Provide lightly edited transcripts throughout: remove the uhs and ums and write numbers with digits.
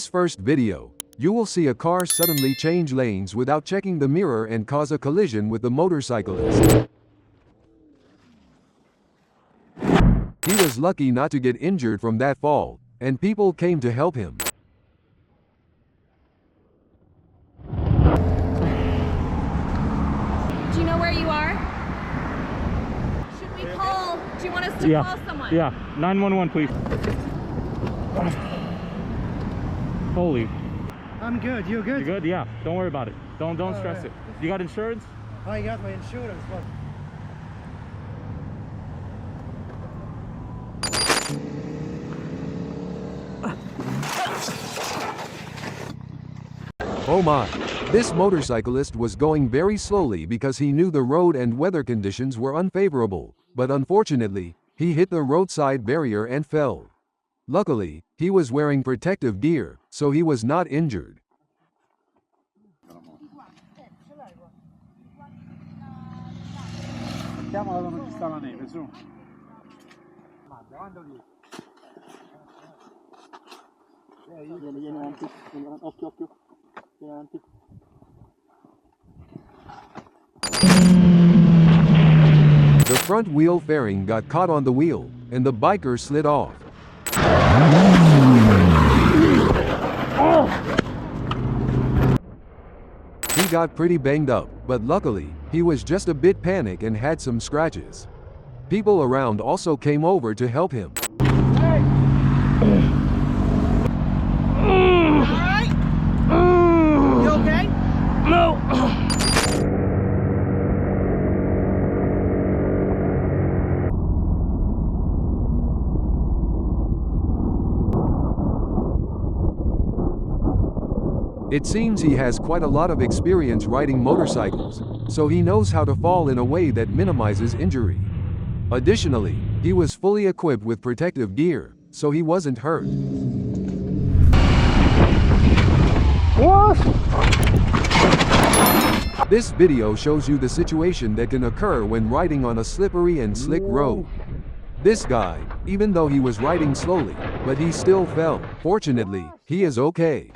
this first video, you will see a car suddenly change lanes without checking the mirror and cause a collision with the motorcyclist. He was lucky not to get injured from that fall, and people came to help him. Do you know where you are? Should we call? Do you want us to call someone? Yeah, 911 please. Holy. I'm good. You good? You good? Yeah. Don't worry about it. Don't stress it. You got insurance? I got my insurance. But... Oh my! This motorcyclist was going very slowly because he knew the road and weather conditions were unfavorable, but unfortunately, he hit the roadside barrier and fell. Luckily, he was wearing protective gear, so he was not injured. The front wheel fairing got caught on the wheel, and the biker slid off. He got pretty banged up, but luckily, he was just a bit panicked and had some scratches. People around also came over to help him. Alright? You okay? No. It seems he has quite a lot of experience riding motorcycles, so he knows how to fall in a way that minimizes injury. Additionally, he was fully equipped with protective gear, so he wasn't hurt. What? This video shows you the situation that can occur when riding on a slippery and slick road. This guy, even though he was riding slowly, but he still fell. Fortunately, he is okay.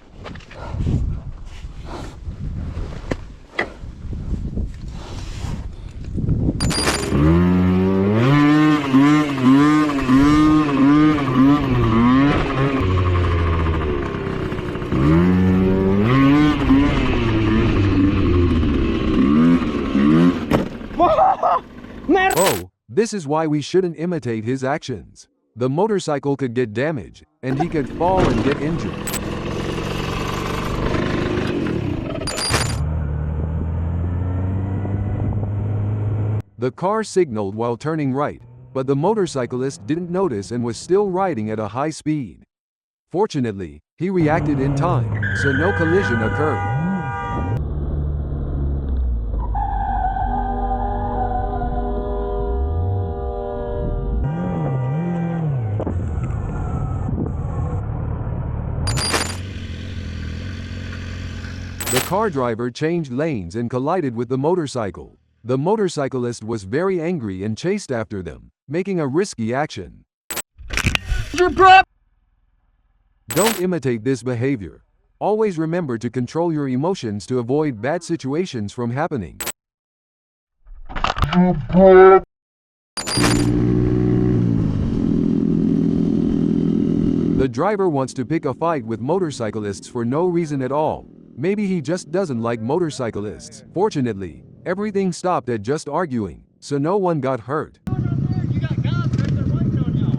Oh, this is why we shouldn't imitate his actions. The motorcycle could get damaged, and he could fall and get injured. The car signaled while turning right, but the motorcyclist didn't notice and was still riding at a high speed. Fortunately, he reacted in time, so no collision occurred. The car driver changed lanes and collided with the motorcycle. The motorcyclist was very angry and chased after them, making a risky action. Don't imitate this behavior. Always remember to control your emotions to avoid bad situations from happening. The driver wants to pick a fight with motorcyclists for no reason at all. Maybe he just doesn't like motorcyclists. Fortunately, everything stopped at just arguing, so no one got hurt. You got guys right there waiting on y'all.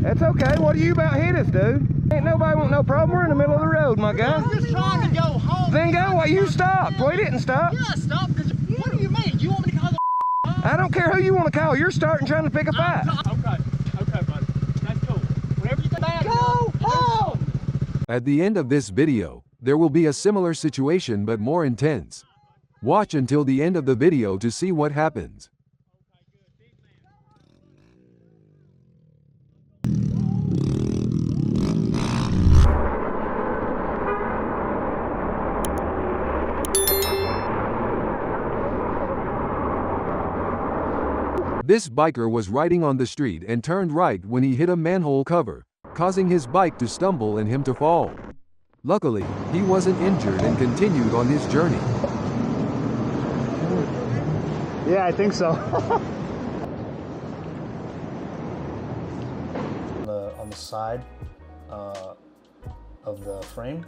That's okay. What are you about hit us, dude? Ain't nobody want no problem. We're in the middle of the road, my guy. I'm just trying to go home. Then go. Well, you stopped. We didn't stop. Yeah, stop. What do you mean? You want me to call the I don't care who you want to call. You're starting trying to pick a fight. Okay, buddy. That's cool. Whenever you get back, go home. At the end of this video, there will be a similar situation but more intense. Watch until the end of the video to see what happens. This biker was riding on the street and turned right when he hit a manhole cover, causing his bike to stumble and him to fall. Luckily, he wasn't injured and continued on his journey. Yeah, I think so. On the side of the frame.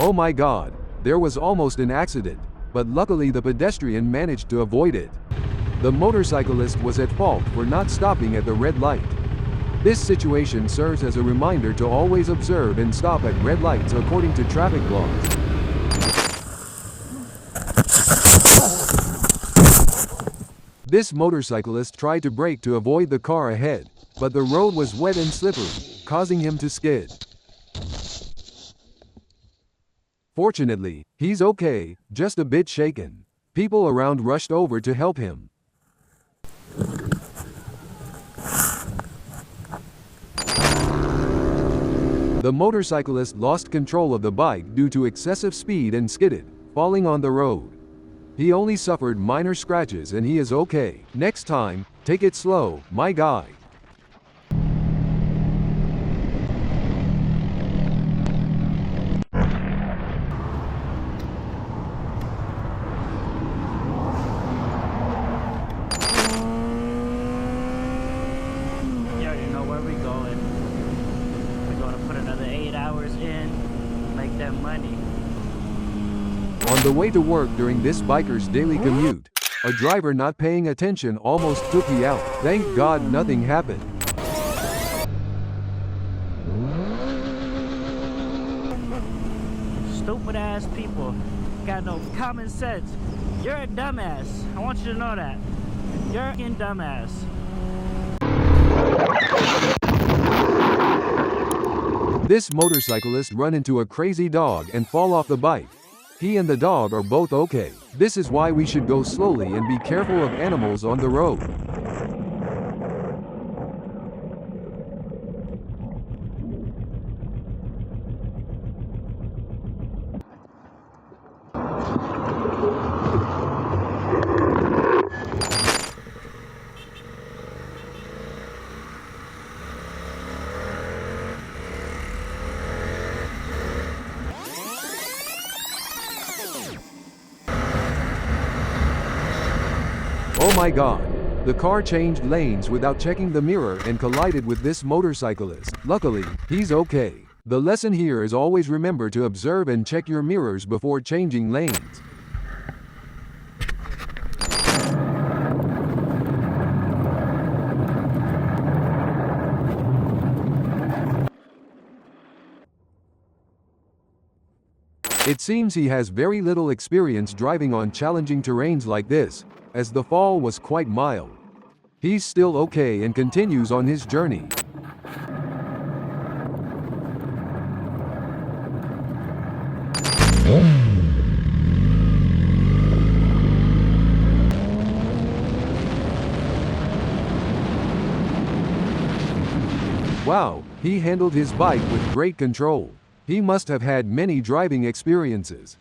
Oh my God, there was almost an accident, but luckily the pedestrian managed to avoid it. The motorcyclist was at fault for not stopping at the red light. This situation serves as a reminder to always observe and stop at red lights according to traffic laws. This motorcyclist tried to brake to avoid the car ahead, but the road was wet and slippery, causing him to skid. Fortunately, he's okay, just a bit shaken. People around rushed over to help him. The motorcyclist lost control of the bike due to excessive speed and skidded, falling on the road. He only suffered minor scratches and he is okay. Next time, take it slow, my guy. You already know where we're going. We're going to put another 8 hours in, make that money. On the way to work during this biker's daily commute, a driver not paying attention almost took me out. Thank God nothing happened. Stupid ass people. Got no common sense. You're a dumbass. I want you to know that. You're a fucking dumbass. This motorcyclist run into a crazy dog and fall off the bike. He and the dog are both okay. This is why we should go slowly and be careful of animals on the road. Oh my God. The car changed lanes without checking the mirror and collided with this motorcyclist. Luckily, he's okay. The lesson here is always remember to observe and check your mirrors before changing lanes. It seems he has very little experience driving on challenging terrains like this, as the fall was quite mild. He's still okay and continues on his journey. Wow, he handled his bike with great control. He must have had many driving experiences.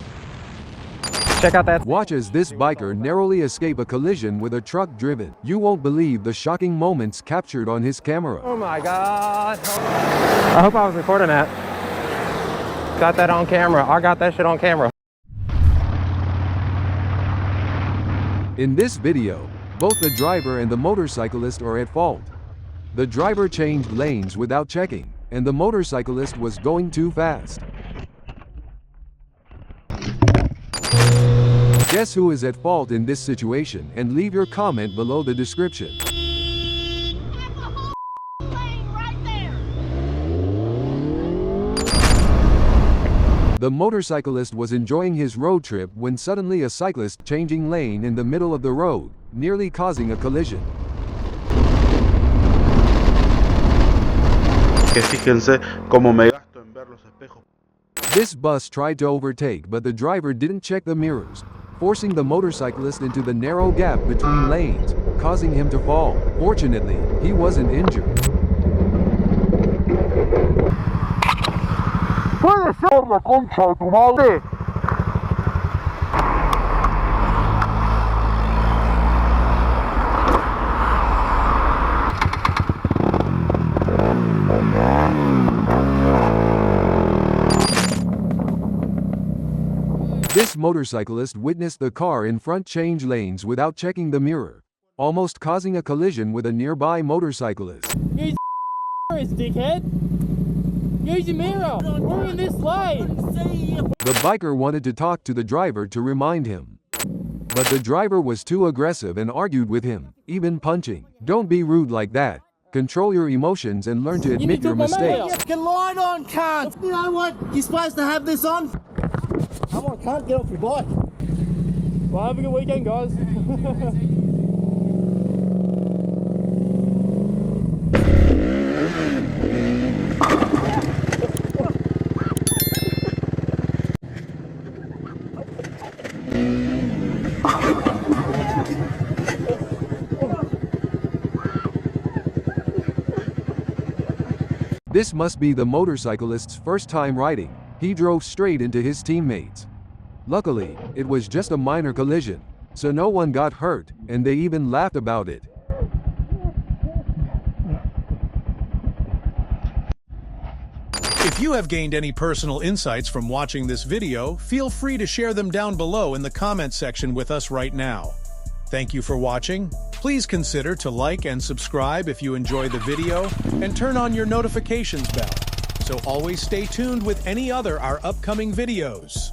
Check out that. Watch as this biker narrowly escape a collision with a truck driven. You won't believe the shocking moments captured on his camera. Oh my God. I hope I was recording that. Got that on camera. I got that shit on camera. In this video, both the driver and the motorcyclist are at fault. The driver changed lanes without checking, and the motorcyclist was going too fast. Guess who is at fault in this situation, and leave your comment below the description. The motorcyclist was enjoying his road trip when suddenly a cyclist changing lane in the middle of the road, nearly causing a collision. Que fíjense cómo me gasto en ver los espejos. This bus tried to overtake, but the driver didn't check the mirrors, forcing the motorcyclist into the narrow gap between lanes, causing him to fall. Fortunately, he wasn't injured. ¡Puede ser la concha de tu madre! This motorcyclist witnessed the car in front change lanes without checking the mirror, almost causing a collision with a nearby motorcyclist. Use dickhead. Use your mirror. We're in this lane. The biker wanted to talk to the driver to remind him. But the driver was too aggressive and argued with him, even punching. Don't be rude like that. Control your emotions and learn to admit your mistakes. Get light on, cunt! You know what? You're supposed to have this on. Come on, cunt, get off your bike. Well, have a good weekend, guys. This must be the motorcyclist's first time riding. He drove straight into his teammates. Luckily, it was just a minor collision, so no one got hurt, and they even laughed about it. If you have gained any personal insights from watching this video, feel free to share them down below in the comment section with us right now. Thank you for watching. Please consider to like and subscribe if you enjoy the video, and turn on your notifications bell, so always stay tuned with any other our upcoming videos.